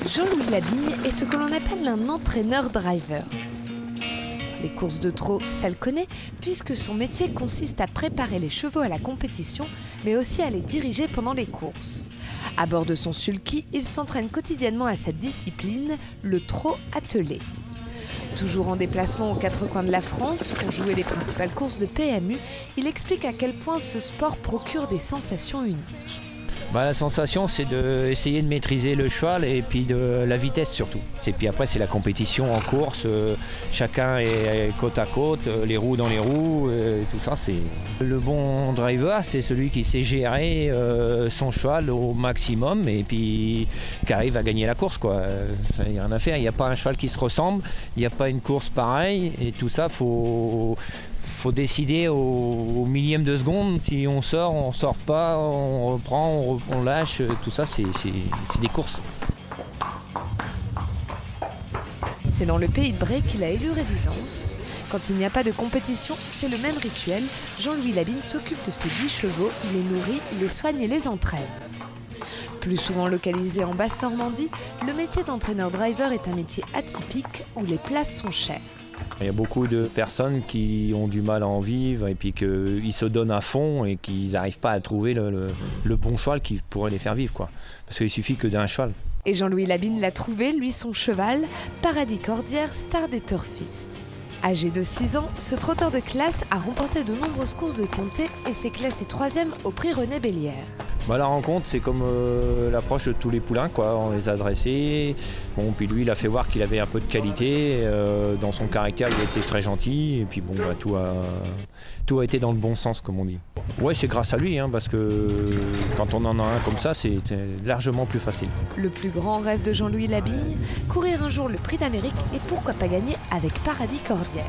Jean-Louis Labigne est ce que l'on appelle un entraîneur-driver. Les courses de trot, ça le connaît, puisque son métier consiste à préparer les chevaux à la compétition, mais aussi à les diriger pendant les courses. À bord de son sulky, il s'entraîne quotidiennement à cette discipline, le trot attelé. Toujours en déplacement aux quatre coins de la France pour jouer les principales courses de PMU, il explique à quel point ce sport procure des sensations uniques. La sensation, c'est d'essayer de maîtriser le cheval et puis de la vitesse surtout. Et puis après, c'est la compétition en course. Chacun est côte à côte, les roues dans les roues, tout ça. Le bon driver, c'est celui qui sait gérer son cheval au maximum et puis qui arrive à gagner la course, quoi. Il n'y a rien à faire. Il n'y a pas un cheval qui se ressemble, il n'y a pas une course pareille et tout ça, faut décider au millième de seconde si on sort pas, on reprend, on lâche, tout ça c'est des courses. C'est dans le pays de Bray qu'il a élu résidence. Quand il n'y a pas de compétition, c'est le même rituel. Jean-Louis Labigne s'occupe de ses 10 chevaux, il les nourrit, les soigne et les entraîne. Plus souvent localisé en Basse-Normandie, le métier d'entraîneur-driver est un métier atypique où les places sont chères. Il y a beaucoup de personnes qui ont du mal à en vivre et puis qu'ils se donnent à fond et qu'ils n'arrivent pas à trouver le bon cheval qui pourrait les faire vivre, quoi. Parce qu'il suffit que d'un cheval. Et Jean-Louis Labigne l'a trouvé, lui son cheval, Paradis Cordière, star des turfistes. Âgé de 6 ans, ce trotteur de classe a remporté de nombreuses courses de quintet et s'est classé 3e au prix René Bellière. La rencontre, c'est comme l'approche de tous les poulains, quoi. On les a dressés. Bon, puis lui, il a fait voir qu'il avait un peu de qualité. Dans son caractère, il était très gentil. Et puis bon, tout a été dans le bon sens, comme on dit. Ouais, c'est grâce à lui, parce que quand on en a un comme ça, c'est largement plus facile. Le plus grand rêve de Jean-Louis Labigne, courir un jour le prix d'Amérique et pourquoi pas gagner avec Paradis Cordière.